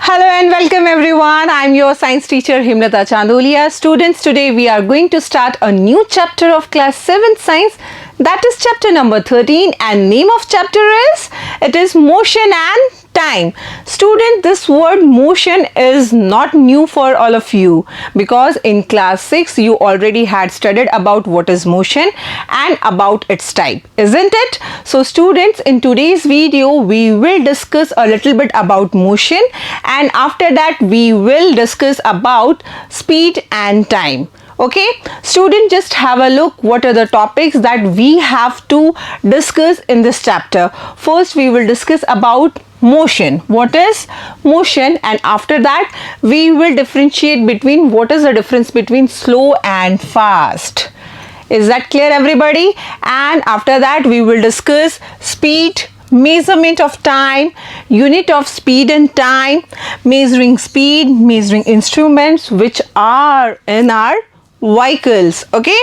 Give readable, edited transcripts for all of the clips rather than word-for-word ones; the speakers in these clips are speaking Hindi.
Hello and welcome everyone. I'm your science teacher Himlata Chandolia. Students, today we are going to start a new chapter of class 7 science, that is chapter number 13, and name of chapter is motion and time. Student, this word motion is not new for all of you because in class 6 you already had studied about what is motion and about its type, isn't it? So students, in today's video we will discuss a little bit about motion, and after that we will discuss about speed and time. Okay, student, just have a look what are the topics that we have to discuss in this chapter. First we will discuss about motion. What is motion? And after that we will differentiate between what is the difference between slow and fast. Is that clear, everybody? And after that we will discuss speed, measurement of time, unit of speed and time, measuring speed, measuring instruments which are in our vehicles. Okay,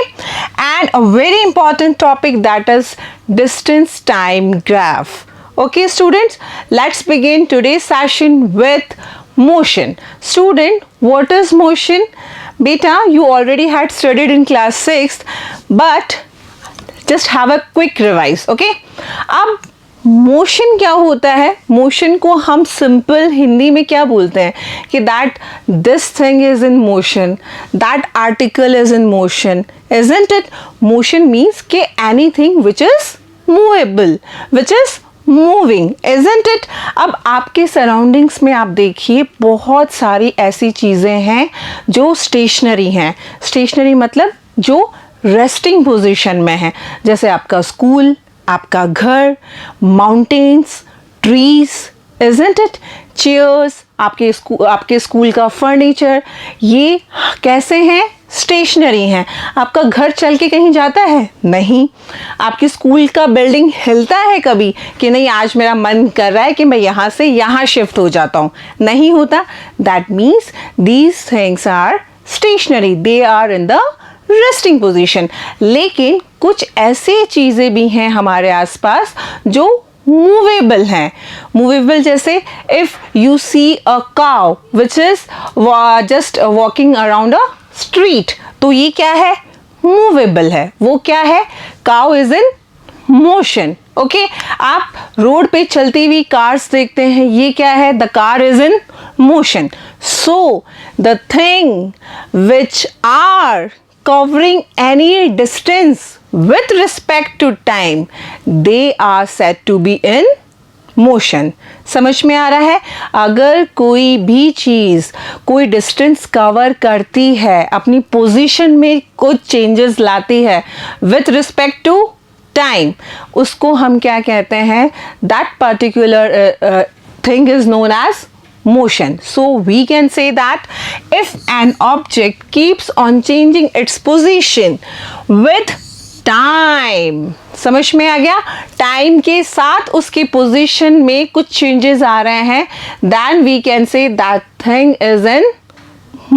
and a very important topic, that is distance time graph. Okay students, let's begin today's session with motion. Student, what is motion? Beta, you already had studied in class 6, but just have a quick revise. Okay, अब मोशन क्या होता है? मोशन को हम सिंपल हिंदी में क्या बोलते हैं कि that this thing is in motion, that article is in motion, isn't it? Motion means कि anything which is movable, which is moving, isn't it? अब आपके सराउंडिंग्स में आप देखिए बहुत सारी ऐसी चीज़ें हैं जो स्टेशनरी हैं. स्टेशनरी मतलब जो रेस्टिंग पोजीशन में है, जैसे आपका स्कूल, आपका घर, mountains, trees, isn't it? Chairs, आपके स्कूल का फर्नीचर, ये कैसे हैं? स्टेशनरी हैं. आपका घर चल के कहीं जाता है? नहीं. आपकी स्कूल का बिल्डिंग हिलता है कभी कि नहीं आज मेरा मन कर रहा है कि मैं यहाँ से यहाँ शिफ्ट हो जाता हूँ? नहीं होता. That means these things are stationary, they are in the resting position. लेकिन कुछ ऐसे चीज़ें भी हैं हमारे आसपास जो मूवेबल हैं. मूवेबल जैसे if you see a cow which is just walking around a street, तो ये क्या है? मूवेबल है. वो क्या है? Cow is in motion. Okay, आप रोड पे चलती हुई कार्स देखते हैं, ये क्या है? The car is in motion. So the thing which are covering any distance with respect to time, they are said to be in motion. समझ में आ रहा है? अगर कोई भी चीज़ कोई डिस्टेंस कवर करती है, अपनी पोजीशन में कुछ चेंजेस लाती है with respect to time, उसको हम क्या कहते हैं? That particular thing is known as motion. So we can say that if an object keeps on changing its position with time, समझ में आ गया? टाइम के साथ उसकी पोजीशन में कुछ चेंजेस आ रहे हैं, then we can say that thing is in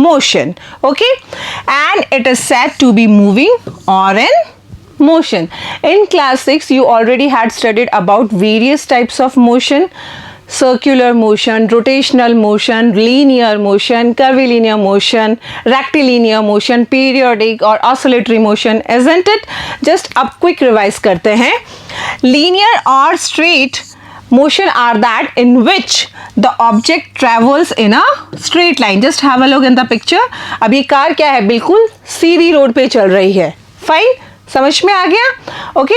motion. Okay, and it is said to be moving or in motion. In class 6 you already had studied about various types of motion: circular motion, rotational motion, linear motion, curvilinear motion, rectilinear motion, periodic or oscillatory motion, isn't it? Just अब quick revise करते हैं. Linear or straight motion are that in which the object travels in a straight line. Just have a look in the picture. अब ये कार क्या है? बिल्कुल सीधी रोड पे चल रही है. Fine, समझ में आ गया? Okay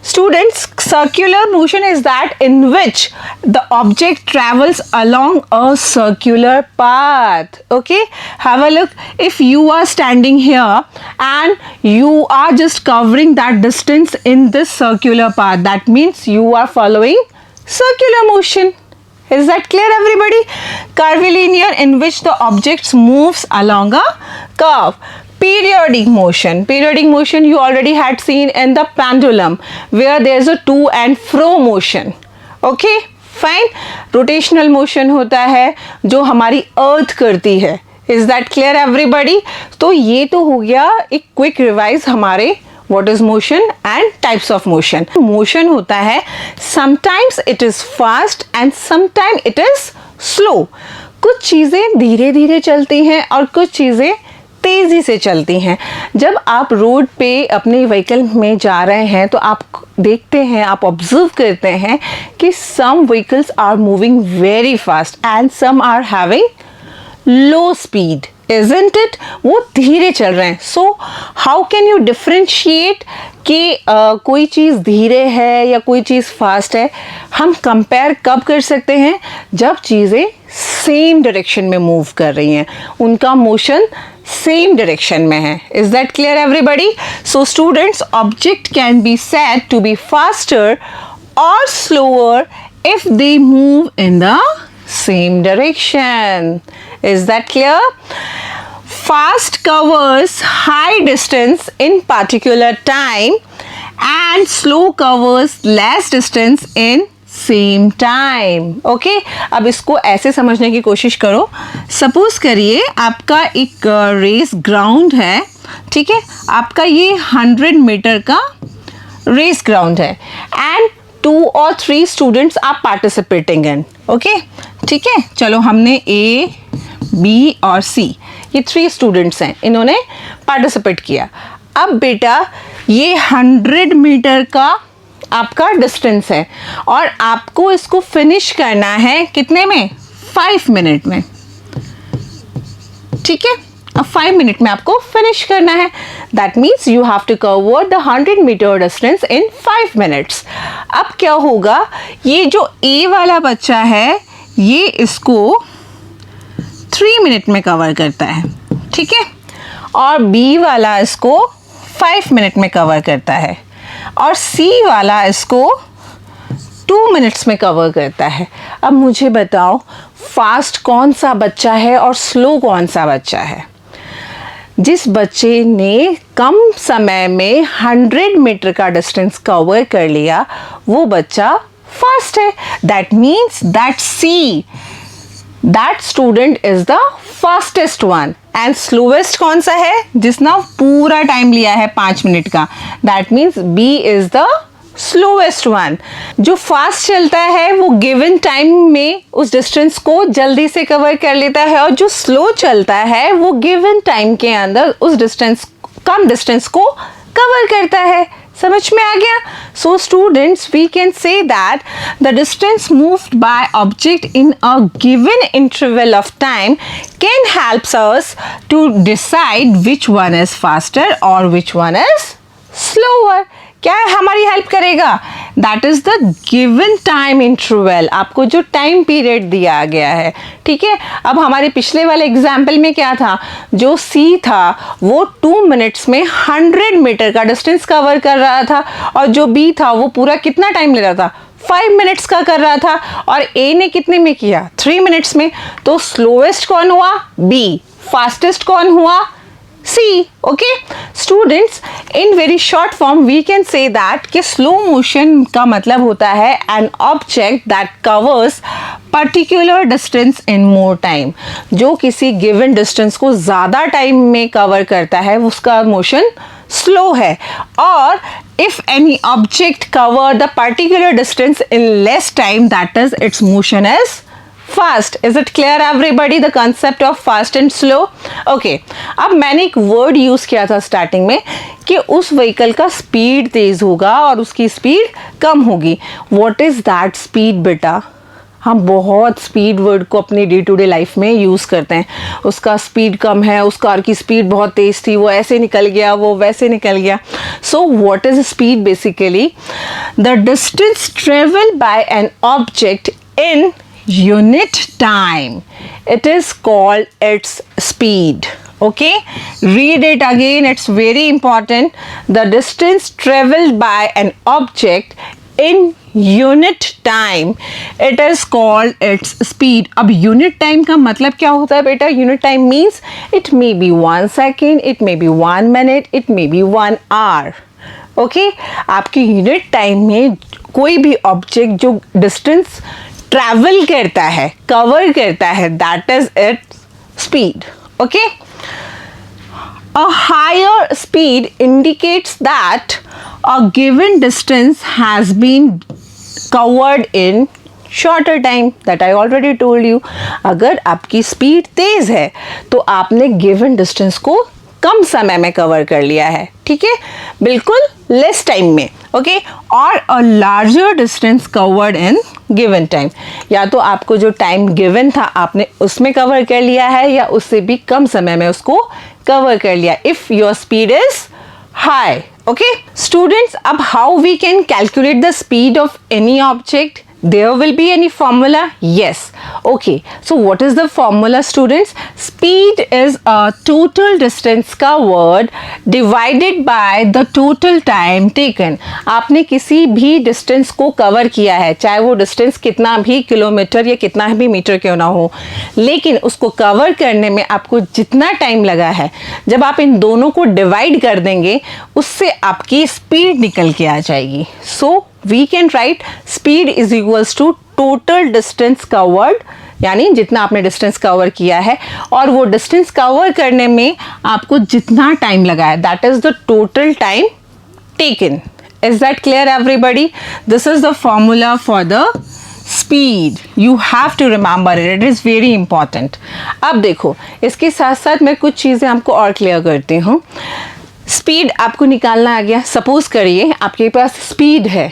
students, circular motion is that in which the object travels along a circular path. Okay, have a look. If you are standing here and you are just covering that distance in this circular path, that means you are following circular motion. Is that clear, everybody? Curvilinear, in which the object moves along a curve. Periodic motion. Periodic motion you already had seen in the pendulum where there is a to and fro motion. Okay, fine. Rotational motion होता है जो हमारी अर्थ करती है. Is that clear, everybody? तो ये तो हो गया एक क्विक रिवाइज हमारे what is motion and types of motion. Motion होता है sometimes it is fast and sometimes it is slow. कुछ चीज़ें धीरे धीरे चलती हैं और कुछ चीज़ें तेज़ी से चलती हैं। जब आप रोड पे अपने व्हीकल में जा रहे हैं तो आप देखते हैं, आप ऑब्जर्व करते हैं कि some vehicles are moving very fast and some are having low speed, isn't it? वो धीरे चल रहे हैं। So how can you differentiate कि कोई चीज़ धीरे है या कोई चीज़ फास्ट है? हम कंपेयर कब कर सकते हैं? जब चीज़ें सेम डायरेक्शन में मूव कर रही हैं, उनका मोशन सेम डायरेक्शन में है। Is that clear everybody? So students, object can be said to be faster और slower if they move in the same direction. Is that clear? Fast covers high distance in particular time and slow covers less distance in same time. Okay, अब इसको ऐसे समझने की कोशिश करो। सपोज करिए आपका एक रेस ग्राउंड है, ठीक है, आपका ये 100 मीटर का रेस ग्राउंड है and 2 or 3 students are participating in. Okay, ठीक है, चलो हमने A, B और C ये 3 स्टूडेंट्स हैं, इन्होंने पार्टिसिपेट किया। अब बेटा ये 100 मीटर का आपका डिस्टेंस है और आपको इसको फिनिश करना है कितने में? 5 मिनट में। ठीक है, अब 5 मिनट में आपको फिनिश करना है। That means you have to cover the 100 metre distance in 5 minutes. अब क्या होगा, ये जो A वाला बच्चा है ये इसको 3 मिनट में कवर करता है, ठीक है, और B वाला इसको 5 मिनट में कवर करता है और C वाला इसको 2 मिनट्स में कवर करता है। अब मुझे बताओ फास्ट कौन सा बच्चा है और स्लो कौन सा बच्चा है? जिस बच्चे ने कम समय में 100 मीटर का डिस्टेंस कवर कर लिया वो बच्चा फास्ट है। That means that C, that student is the fastest one. And slowest कौन सा है? जिसने पूरा टाइम लिया है 5 मिनट का। That means B is the slowest one. जो फास्ट चलता है वो गिवन टाइम में उस डिस्टेंस को जल्दी से कवर कर लेता है और जो स्लो चलता है वो गिवन टाइम के अंदर उस डिस्टेंस, कम डिस्टेंस को कवर करता है। समझ में आ गया? So students, we can say that the distance moved by object in a given interval of time can helps us to decide which one is faster और विच वन इज स्लोअर। क्या हमारी हेल्प करेगा? That is the given time interval, आपको जो टाइम पीरियड दिया गया है, ठीक है। अब हमारे पिछले वाले एग्जाम्पल में क्या था, जो C था वो 2 मिनट्स में 100 मीटर का डिस्टेंस कवर कर रहा था और जो B था वो पूरा कितना टाइम ले रहा था? 5 मिनट्स का कर रहा था और A ने कितने में किया? 3 मिनट्स में। तो स्लोएस्ट कौन हुआ? B। फास्टेस्ट कौन हुआ? C. Okay, students, in very short form we can say that कि slow motion का मतलब होता है an object that covers particular distance in more time। जो किसी given distance को ज़्यादा टाइम में कवर करता है उसका मोशन स्लो है। और if any object cover the particular distance in less time, that is its motion is fast. Is it clear everybody the concept of fast and slow? Okay, अब मैंने एक वर्ड यूज किया था स्टार्टिंग में कि उस व्हीकल का स्पीड तेज होगा और उसकी स्पीड कम होगी। What is that speed बेटा? हम बहुत स्पीड वर्ड को अपनी डे टू डे लाइफ में यूज़ करते हैं। उसका स्पीड कम है, उस कार की स्पीड बहुत तेज़ थी, वो ऐसे निकल गया, वो वैसे निकल गया। So what is speed? Basically the distance travel by an object in unit time, it is called its speed. Okay, read it again, it's very important. The distance traveled by an object in unit time, it is called its speed. अब unit time का मतलब क्या होता है बेटा? Unit time means it may be 1 second, it may be 1 minute, it may be 1 hour. Okay, आपकी यूनिट टाइम में कोई भी ऑब्जेक्ट जो डिस्टेंस ट्रैवल करता है, कवर करता है, that is its speed. Okay, a higher speed indicates that a given distance has been covered in shorter time, that I already told you. अगर आपकी स्पीड तेज है तो आपने गिवन डिस्टेंस को कम समय में कवर कर लिया है, ठीक है, बिल्कुल लेस टाइम में, ओके। और a larger distance covered in given time, या तो आपको जो टाइम गिवन था आपने उसमें कवर कर लिया है या उससे भी कम समय में उसको कवर कर लिया, if your speed is high, okay. Students, अब how we can calculate the speed of any object? There will be any formula? Yes. Okay. So what is the formula, students? Speed is a total distance covered divided by the total time taken. आपने किसी भी distance को cover किया है, चाहे वो distance कितना भी किलोमीटर या कितना भी मीटर क्यों ना हो, लेकिन उसको cover करने में आपको जितना time लगा है, जब आप इन दोनों को divide कर देंगे उससे आपकी speed निकल के आ जाएगी. So we can write speed is equals to total distance covered, यानी जितना आपने डिस्टेंस कवर किया है और वो डिस्टेंस कवर करने में आपको जितना टाइम लगा है, that is the total time taken. Is that clear everybody? This is the formula for the speed. You have to remember it, it is very important. अब देखो, इसके साथ साथ मैं कुछ चीज़ें आपको और क्लियर करती हूँ. स्पीड आपको निकालना आ गया. सपोज करिए आपके पास स्पीड है,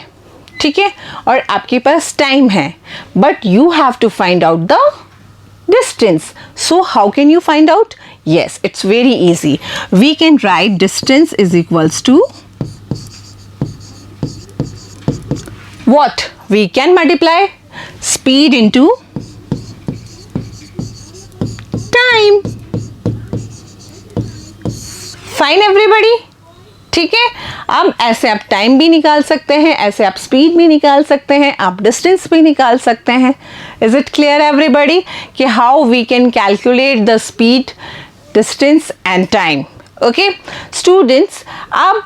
ठीक है, और आपके पास टाइम है, but you have to find out the distance. So how can you find out? Yes, it's very easy. We can write distance is equals to what? We can multiply speed into time. Fine everybody? ठीक है. अब ऐसे आप टाइम भी निकाल सकते हैं, ऐसे आप स्पीड भी निकाल सकते हैं, आप डिस्टेंस भी निकाल सकते हैं. इज इट क्लियर एवरीबडी कि how we can calculate the speed, distance and time? Okay students, अब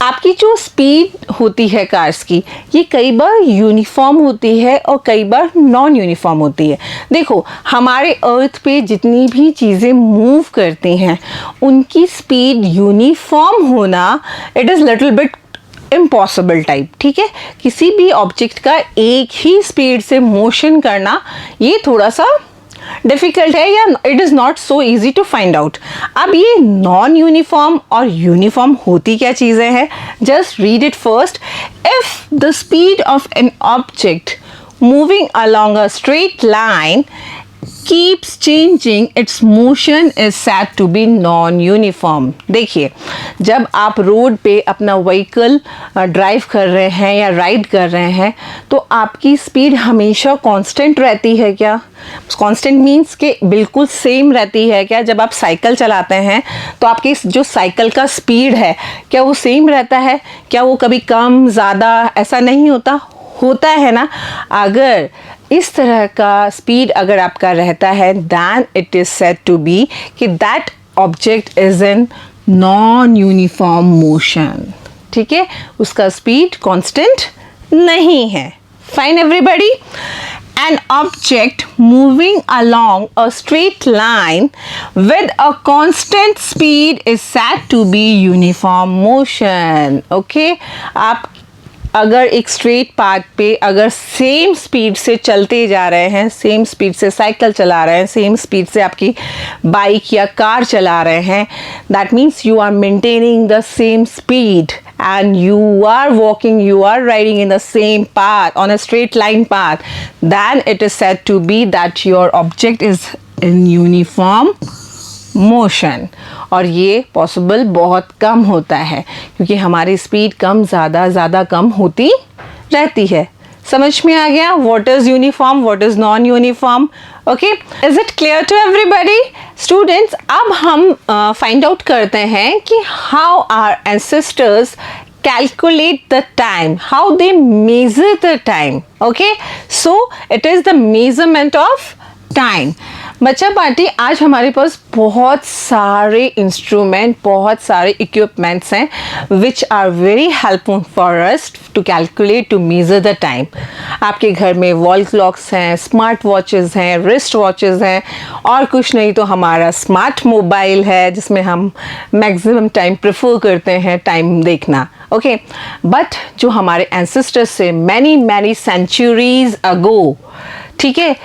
आपकी जो स्पीड होती है कार्स की, ये कई बार यूनिफॉर्म होती है और कई बार नॉन यूनिफॉर्म होती है. देखो, हमारे अर्थ पे जितनी भी चीज़ें मूव करती हैं उनकी स्पीड यूनिफॉर्म होना it is little bit impossible type, ठीक है. किसी भी ऑब्जेक्ट का एक ही स्पीड से मोशन करना ये थोड़ा सा डिफिकल्ट है, या it is not so easy to find out. अब ये नॉन यूनिफॉर्म और यूनिफॉर्म होती क्या चीज़ें हैं? Just read it first. If the speed of an object moving along a straight line keeps changing, its motion is said to be non-uniform. देखिए, जब आप रोड पे अपना व्हीकल ड्राइव कर रहे हैं या राइड कर रहे हैं तो आपकी स्पीड हमेशा कांस्टेंट रहती है क्या? कांस्टेंट मीन्स कि बिल्कुल सेम रहती है क्या? जब आप साइकिल चलाते हैं तो आपकी जो साइकिल का स्पीड है क्या वो सेम रहता है? क्या वो कभी कम ज़्यादा ऐसा नहीं होता है ना? अगर इस तरह का स्पीड अगर आपका रहता है, then it is said to be कि that object is in non uniform motion. ठीक है, उसका स्पीड कांस्टेंट नहीं है. Fine everybody? An object moving along a straight line with a constant speed is said to be uniform motion. Okay? आप अगर एक स्ट्रेट पाथ पे अगर सेम स्पीड से चलते जा रहे हैं, सेम स्पीड से साइकिल चला रहे हैं, सेम स्पीड से आपकी बाइक या कार चला रहे हैं, that means you are maintaining the same speed and you are walking, you are riding in the same path, on a straight line path, then it is said to be that your object is in uniform motion. और ये पॉसिबल बहुत कम होता है क्योंकि हमारी स्पीड कम ज़्यादा कम होती रहती है. समझ में आ गया what is uniform, what is non uniform? Okay, is it clear to everybody? Students, अब हम find out करते हैं कि how our ancestors calculate the time, how they measure the time. Okay, so it is the measurement of time. बच्चा पार्टी, आज हमारे पास बहुत सारे इंस्ट्रूमेंट, बहुत सारे इक्विपमेंट्स हैं which are very helpful for us to calculate, to measure the time. आपके घर में वॉल क्लॉक्स हैं, स्मार्ट वॉचेस हैं, रिस्ट वॉचेस हैं, और कुछ नहीं तो हमारा स्मार्ट मोबाइल है जिसमें हम मैक्सिमम टाइम प्रेफर करते हैं टाइम देखना। ओके, बट जो हमारे एंसेस्टर्स से मैनी सेंचुरीज अगो, ठीक है,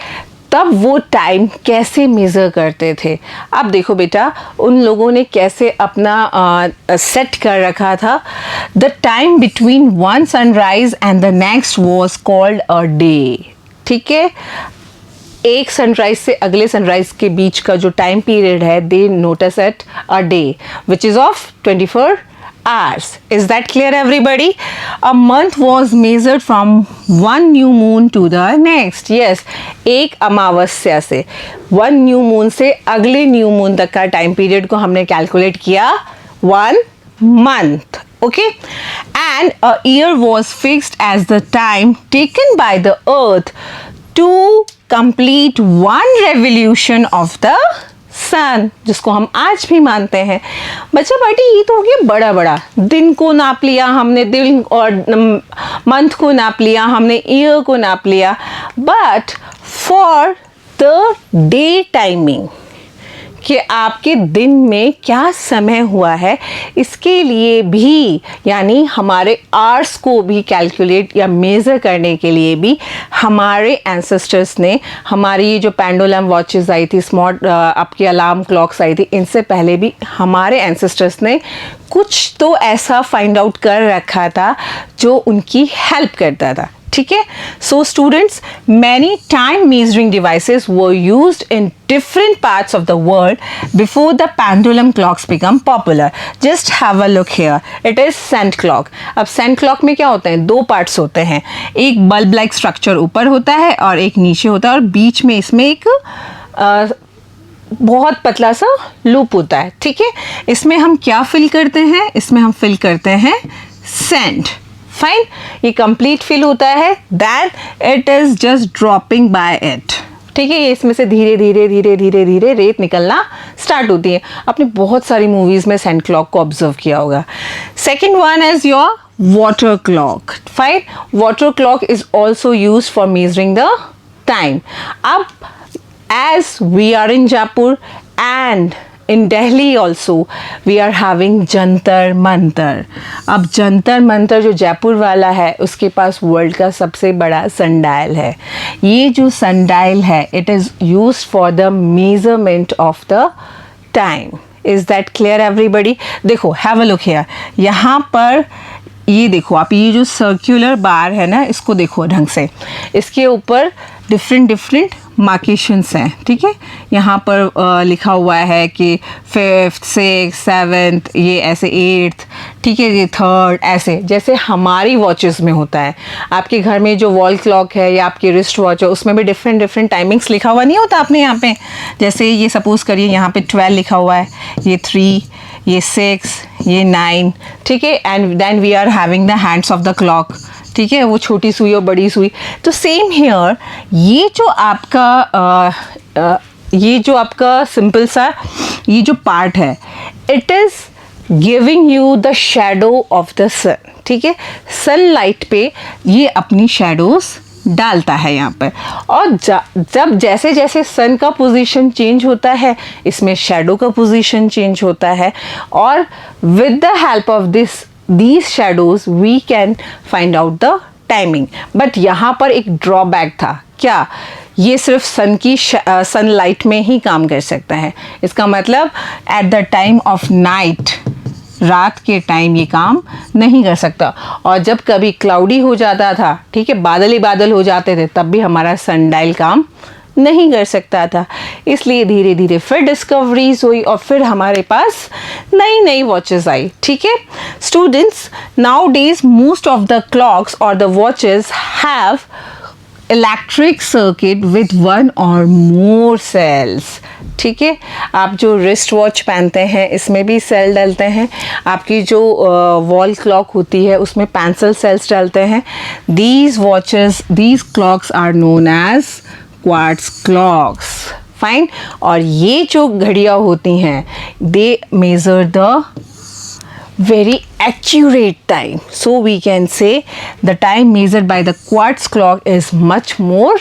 तब वो टाइम कैसे मेज़र करते थे। अब देखो बेटा, उन लोगों ने कैसे अपना सेट कर रखा था। The time between one sunrise and the next was called a day. ठीक है, एक सनराइज से अगले सनराइज के बीच का जो टाइम पीरियड है, दे notice at a day which is of 24 hours. Is that clear everybody? A month was measured from one new moon to the next. Yes, एक अमावस्या से one new moon से अगले new moon तक का टाइम पीरियड को हमने कैलकुलेट किया 1 month. Okay, and a year was fixed as the time taken by the earth to complete one revolution of the सन, जिसको हम आज भी मानते हैं। बच्चा पार्टी, ये तो हो गया बड़ा बड़ा, दिन को नाप लिया हमने, दिन और मंथ को नाप लिया हमने, ईयर को नाप लिया, but for the day timing, कि आपके दिन में क्या समय हुआ है, इसके लिए भी, यानी हमारे आवर्स को भी कैलकुलेट या मेज़र करने के लिए भी हमारे एंसेस्टर्स ने, हमारी ये जो पेंडुलम वॉचेस आई थी, स्मार्ट आपकी अलार्म क्लॉक्स आई थी, इनसे पहले भी हमारे एंसेस्टर्स ने कुछ तो ऐसा फाइंड आउट कर रखा था जो उनकी हेल्प करता था। ठीक है, so students, many time measuring devices were used in different parts of the world before the pendulum clocks become popular. Just have a look here. It is cent clock. अब cent clock में क्या होता है, दो पार्ट्स होते हैं, एक बल्ब लाइक स्ट्रक्चर ऊपर होता है और एक नीचे होता है, और बीच में इसमें एक बहुत पतला सा लूप होता है। ठीक है, इसमें हम क्या फिल करते हैं, इसमें हम फिल करते हैं सेंट। फाइन, ये कंप्लीट फिल होता है, then it is just dropping by it. ठीक है, ये इसमें से धीरे धीरे धीरे धीरे धीरे रेत निकलना स्टार्ट होती है। आपने बहुत सारी मूवीज में सेंट क्लॉक को ऑब्जर्व किया होगा। Second one is your water clock. Fine, water clock is also use for measuring the time. अब as we are in Jaipur and in Delhi also we are having Jantar Mantar. अब जंतर मंतर जो जयपुर वाला है, उसके पास वर्ल्ड का सबसे बड़ा सनडायल है। ये जो सनडायल है, it is used for the measurement of the time. Is that clear everybody? देखो, हैव अ लुक हियर, यहाँ पर ये देखो आप, ये जो सर्कुलर बार है ना, इसको देखो ढंग से, इसके ऊपर डिफरेंट मार्केशंस हैं। ठीक है, यहाँ पर लिखा हुआ है कि 5th 6th 7th, ये ऐसे 8th, ठीक है, ये 3rd, ऐसे जैसे हमारी वॉचेस में होता है। आपके घर में जो वॉल क्लॉक है या आपकी रिस्ट वॉच है, उसमें भी डिफरेंट टाइमिंग्स लिखा हुआ नहीं होता आपने यहाँ पे। जैसे ये सपोज़ करिए यहाँ पे 12 लिखा हुआ है, ये 3, ये 6, ये 9, ठीक है, and then we are having the hands of the clock. ठीक है, वो छोटी सुई और बड़ी सुई। तो सेम हियर, ये जो आपका सिंपल सा ये जो पार्ट है, it is giving you the shadow of the sun. ठीक है, सनलाइट पे ये अपनी शेडोज डालता है यहाँ पर, और जब जैसे जैसे सन का पोजीशन चेंज होता है, इसमें शेडो का पोजीशन चेंज होता है, और with the help of these shadows we can find out the timing। But यहाँ पर एक ड्रॉबैक था। क्या? ये सिर्फ सनलाइट में ही काम कर सकता है। इसका मतलब at the time of night, रात के टाइम ये काम नहीं कर सकता। और जब कभी क्लाउडी हो जाता था, ठीक है, बादल ही बादल हो जाते थे, तब भी हमारा सनडायल काम नहीं कर सकता था। इसलिए धीरे धीरे फिर डिस्कवरीज हुई और फिर हमारे पास नई नई वॉचेस आई। ठीक है students, nowadays most of the clocks और the watches have electric circuit with 1 or more cells। ठीक है, आप जो रिस्ट वॉच पहनते हैं, इसमें भी सेल डलते हैं। आपकी जो वॉल क्लॉक होती है, उसमें पेंसिल सेल्स डलते हैं। These clocks are known as quartz clocks. Fine. और ये जो घड़ियाँ होती हैं they measure the very accurate time, so we can say the time measured by the quartz clock is much more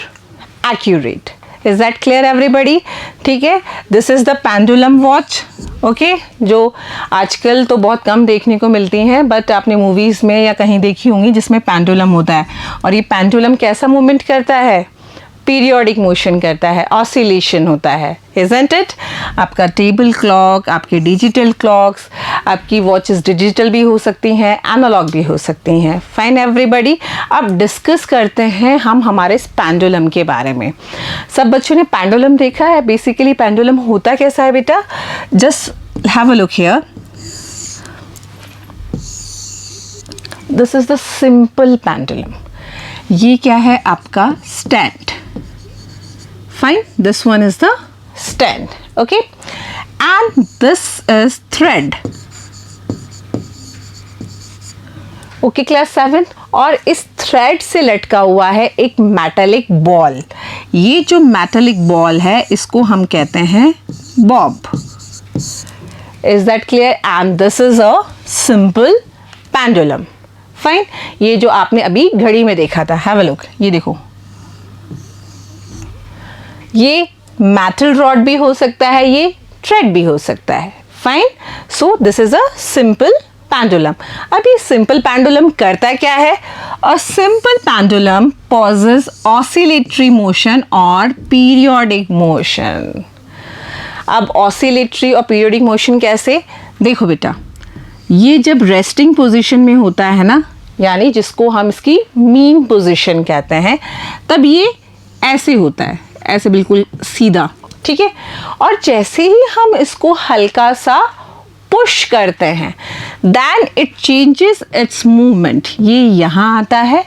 accurate. Is that clear everybody? ठीक है, this is the pendulum watch. Okay जो आजकल तो बहुत कम देखने को मिलती हैं, बट आपने मूवीज़ में या कहीं देखी होंगी जिसमें पेंडुलम होता है। और ये पेंडुलम कैसा मूवमेंट करता है? पीरियोडिक मोशन करता है, ऑसिलेशन होता है, इज़न्ट इट? आपका टेबल क्लॉक, आपके डिजिटल क्लॉक्स, आपकी वॉचेस डिजिटल भी हो सकती हैं, एनालॉग भी हो सकती हैं। फाइन एवरीबॉडी, अब डिस्कस करते हैं हम हमारे इस पेंडुलम के बारे में। सब बच्चों ने पेंडुलम देखा है? बेसिकली पेंडुलम होता कैसा है बेटा? Just have a look here, this is the simple pendulum. ये क्या है? आपका stand. Fine, this one is the stand, okay, and this is thread. Okay, class 7। और इस थ्रेड से लटका हुआ है एक मेटालिक बॉल। ये जो मेटालिक बॉल है इसको हम कहते हैं Bob. Is that clear? And this is a simple pendulum. Fine, ये जो आपने अभी घड़ी में देखा था, have a look, ये देखो, ये मेटल रॉड भी हो सकता है, ये थ्रेड भी हो सकता है। Fine, so this is a simple pendulum. अब ये सिंपल पेंडुलम करता क्या है? A simple pendulum possesses oscillatory motion और पीरियोडिक मोशन। अब ऑसिलेटरी और पीरियोडिक मोशन कैसे? देखो बेटा, ये जब रेस्टिंग पोजीशन में होता है ना, यानी जिसको हम इसकी मीन पोजीशन कहते हैं, तब ये ऐसे होता है, ऐसे बिल्कुल सीधा, ठीक है। और जैसे ही हम इसको हल्का सा पुश करते हैं, then it changes its movement. ये यहाँ आता है,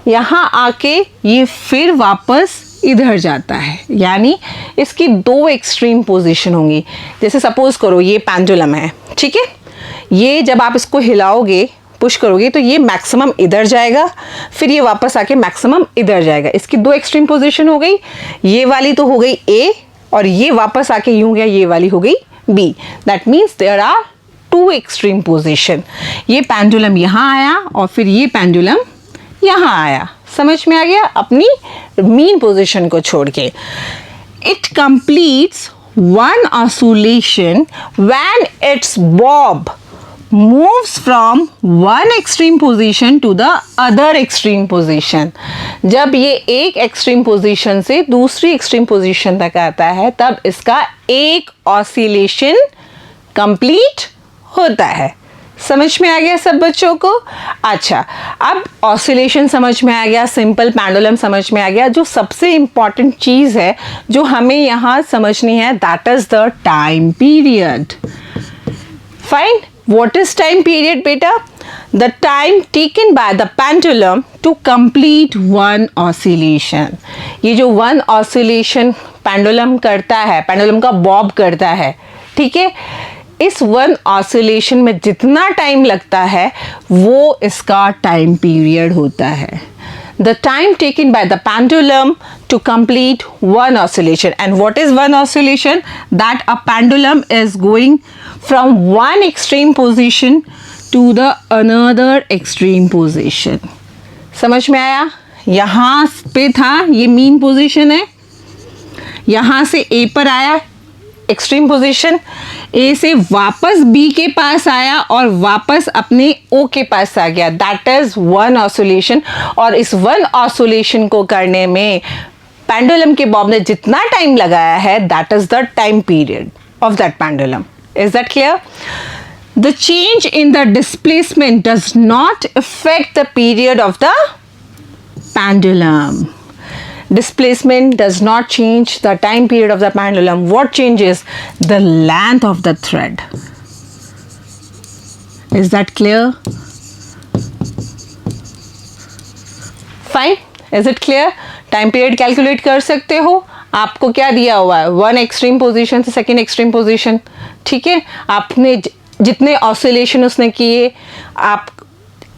यहाँ आके ये फिर वापस इधर जाता है, यानी इसकी दो एक्सट्रीम पोजीशन होंगी। जैसे सपोज करो ये पेंडुलम है, ठीक है, ये जब आप इसको हिलाओगे, पुश करोगे, तो ये मैक्सिमम इधर जाएगा, फिर ये वापस आके मैक्सिमम इधर जाएगा। इसकी दो एक्सट्रीम पोजीशन हो गई, ये वाली तो हो गई ए, और ये वापस आके यूं गया, ये वाली हो गई B. That means there are two extreme position. ये पेंडुलम यहाँ आया और फिर ये पेंडुलम यहाँ आया। समझ में आ गया? अपनी मीन पोजीशन को छोड़ के। It completes one oscillation when it's Bob moves from one extreme position to the other extreme position। जब ये एक extreme position से दूसरी extreme position तक आता है, तब इसका एक oscillation complete होता है। समझ में आ गया सब बच्चों को? अच्छा, अब ऑसिलेशन समझ में आ गया, सिंपल पेंडुलम समझ में आ गया। जो सबसे इंपॉर्टेंट चीज़ है जो हमें यहाँ समझनी है, that is the time period. Fine, what is time period beta? The time taken by the pendulum to complete one oscillation। ये जो one oscillation pendulum करता है, pendulum का bob करता है, ठीक है, इस one oscillation में जितना टाइम लगता है वो इसका टाइम पीरियड होता है। The time taken by the pendulum to complete one oscillation. And what is one oscillation? That a pendulum is going from one extreme position to the another extreme position। समझ में आया? यहाँ पे था, ये मीन पोजीशन है, यहाँ से ए पर आया एक्सट्रीम पोजीशन, ए से वापस बी के पास आया और वापस अपने ओ के पास आ गया। That is one oscillation. और इस वन ऑसिलेशन को करने में पेंडुलम के बॉब ने जितना टाइम लगाया है, that is the time period of that pendulum. Is that clear? The change in the displacement does not affect the period of the pendulum. Displacement does not change the time period of the pendulum. What changes? The length of the thread. Is that clear? Fine. Is it clear? Time period calculate कर सकते हो। आपको क्या दिया हुआ है? वन एक्सट्रीम पोजीशन से सेकेंड एक्सट्रीम पोजीशन, ठीक है। आपने जितने ऑसिलेशन उसने किए, आप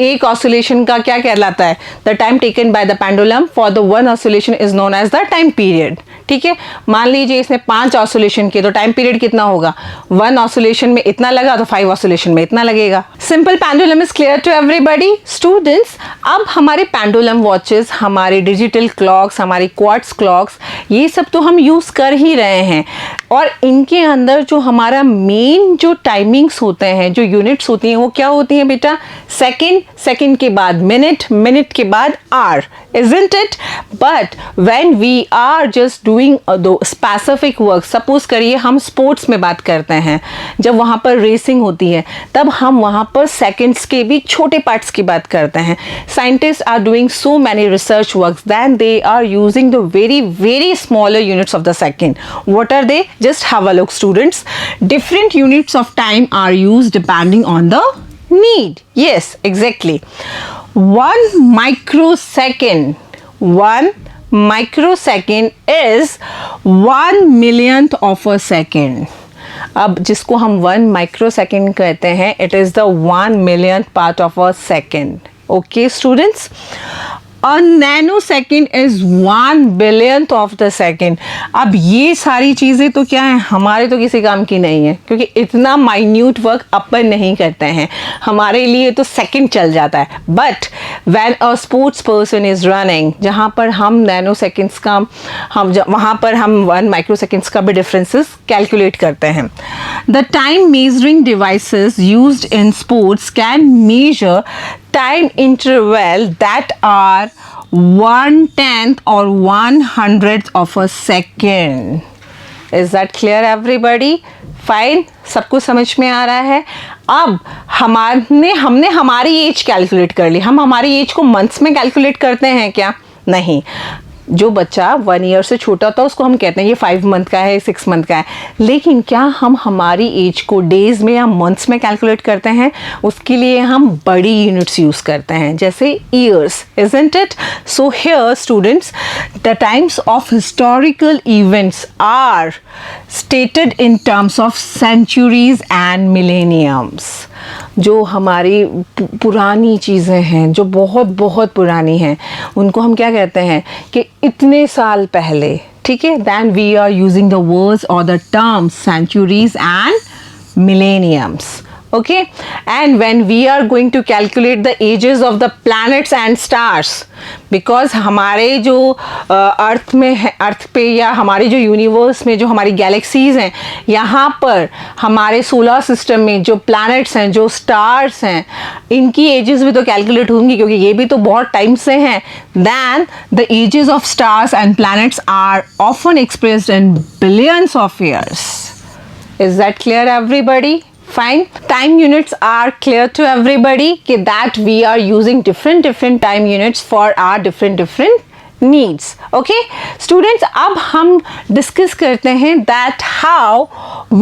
एक ऑसिलेशन का क्या कहलाता है? The time taken by the pendulum for the one oscillation is known as the time period, ठीक है, मान लीजिए इसने 5 ऑसिलेशन किए तो टाइम पीरियड कितना होगा, 1 ऑसिलेशन में इतना लगा तो 5 ऑसिलेशन में इतना लगेगा। Simple pendulum is clear to everybody students. अब हमारे पेंडुलम वॉचेस, हमारे डिजिटल क्लॉक्स, हमारी क्वार्ट्ज क्लॉक्स, ये सब तो हम यूज़ कर ही रहे हैं और इनके अंदर जो हमारा मेन जो टाइमिंग्स होते हैं, जो यूनिट्स होती हैं, वो क्या होती हैं बेटा, सेकेंड, सेकेंड के बाद मिनट, मिनट के बाद our, isn't it? But when we are just doing the specific work, suppose करिए हम स्पोर्ट्स में बात करते हैं, जब वहाँ पर रेसिंग होती है तब हम वहाँ पर सेकेंड्स के भी छोटे पार्ट्स की बात करते हैं। Scientist are doing so many research works than they are using the very very smaller units of the second. What are they? Just have a look students. Different units of time are used depending on the need. Yes, exactly. 1 microsecond is 1 millionth of a second. अब जिसको हम 1 microsecond कहते हैं, it is the 1 millionth part of a second. Okay, students? A nanosecond is 1 billionth of the second. अब ये सारी चीज़ें तो क्या है, हमारे तो किसी काम की नहीं है, क्योंकि इतना माइन्यूट वर्क अपन नहीं करते हैं, हमारे लिए तो सेकंड चल जाता है। But when a sports person is running, जहाँ पर हम नैनो सेकेंड्स का वहाँ पर हम 1 माइक्रोसेकेंड्स का भी डिफरेंसेस कैलकुलेट करते हैं। The time measuring devices used in sports can measure time interval that are 1/10 or 1/100th of a second. Is that clear everybody? Fine, सबको समझ में आ रहा है। अब हमने हमारी एज कैलकुलेट कर ली। हम हमारी एज को मंथ्स में कैलकुलेट करते हैं क्या? नहीं। जो बच्चा 1 ईयर से छोटा होता है उसको हम कहते हैं ये 5 मंथ का है, 6 मंथ का है। लेकिन क्या हम हमारी एज को डेज में या मंथ्स में कैलकुलेट करते हैं? उसके लिए हम बड़ी यूनिट्स यूज़ करते हैं, जैसे years, isn't it? So here students, the times of historical events are stated in terms of centuries and millenniums. जो हमारी पुरानी चीज़ें हैं, जो बहुत बहुत पुरानी हैं, उनको हम क्या कहते हैं कि इतने साल पहले, ठीक है, then we are using the words or the terms centuries and millenniums. Okay, and when we are going to calculate the ages of the planets and stars, because हमारे जो अर्थ में है, अर्थ पे या हमारे जो यूनिवर्स में जो हमारी गैलेक्सीज हैं, यहाँ पर हमारे सोलर सिस्टम में जो प्लैनेट्स हैं, जो स्टार्स हैं, इनकी एजेस भी तो कैलकुलेट होंगी, क्योंकि ये भी तो बहुत टाइम से हैं। Than the ages of stars and planets are often expressed in billions of years. Is that clear everybody? Fine. Time units are clear to everybody that we are using different time units for our different needs. Okay, students, अब हम discuss करते हैं that how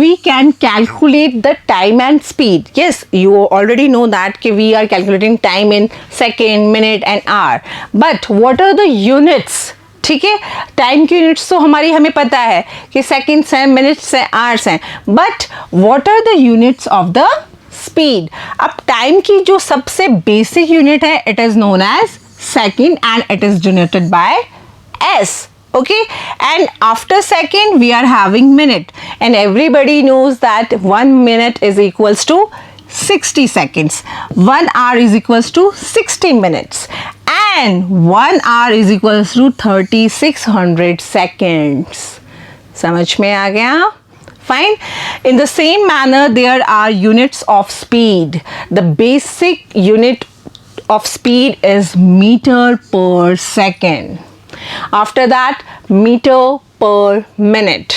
we can calculate the time and speed. Yes, you already know that कि we are calculating time in second, minute and hour. But what are the units? ठीक है, टाइम की यूनिट्स तो हमें पता है कि सेकेंड्स हैं, मिनट्स हैं, आवर्स हैं, but what are the units of the speed? अब टाइम की जो सबसे बेसिक यूनिट है, it is known as second and it is denoted by S. Okay, and after second we are having minute, and everybody knows that 1 minute is equals to 60 seconds, 1 hour is equals to 60 minutes, and 1 hour is equals to 3600 seconds. समझ में आ गया? Fine. In the same manner, there are units of speed. The basic unit of speed is meter per second. After that, meter per minute,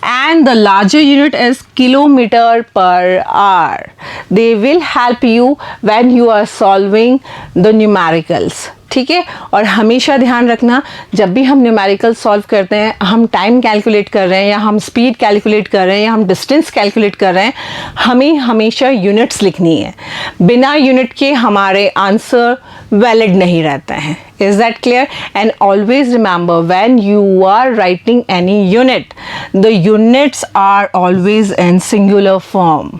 and the larger unit is kilometer per hour. They will help you when you are solving the numericals. ठीक है, और हमेशा ध्यान रखना, जब भी हम न्यूमेरिकल सॉल्व करते हैं, हम टाइम कैलकुलेट कर रहे हैं या हम स्पीड कैलकुलेट कर रहे हैं या हम डिस्टेंस कैलकुलेट कर रहे हैं, हमें हमेशा यूनिट्स लिखनी है। बिना यूनिट के हमारे आंसर वैलिड नहीं रहते हैं। Is that clear? And always remember, when you are writing any unit, the units are always in singular form.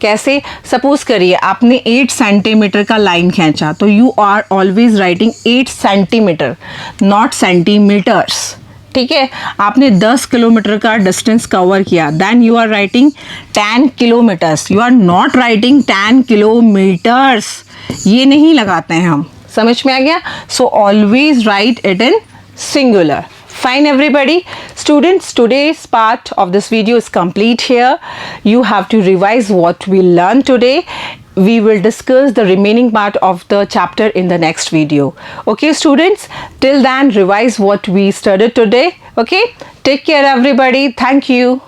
कैसे? सपोज करिए आपने 8 सेंटीमीटर का लाइन खींचा, तो you are always writing 8 centimetre, not centimetres. ठीक है, आपने 10 किलोमीटर का डिस्टेंस कवर किया, then you are writing 10 kilometres, you are not writing 10 kilometres, ये नहीं लगाते हैं हम, समझ में आ गया? So always right it in singular. Fine everybody. Students, today's part of this video is complete here. You have to revise what we learned today. We will discuss the remaining part of the chapter in the next video. Okay students, till then revise what we studied today. Okay, take care everybody. Thank you.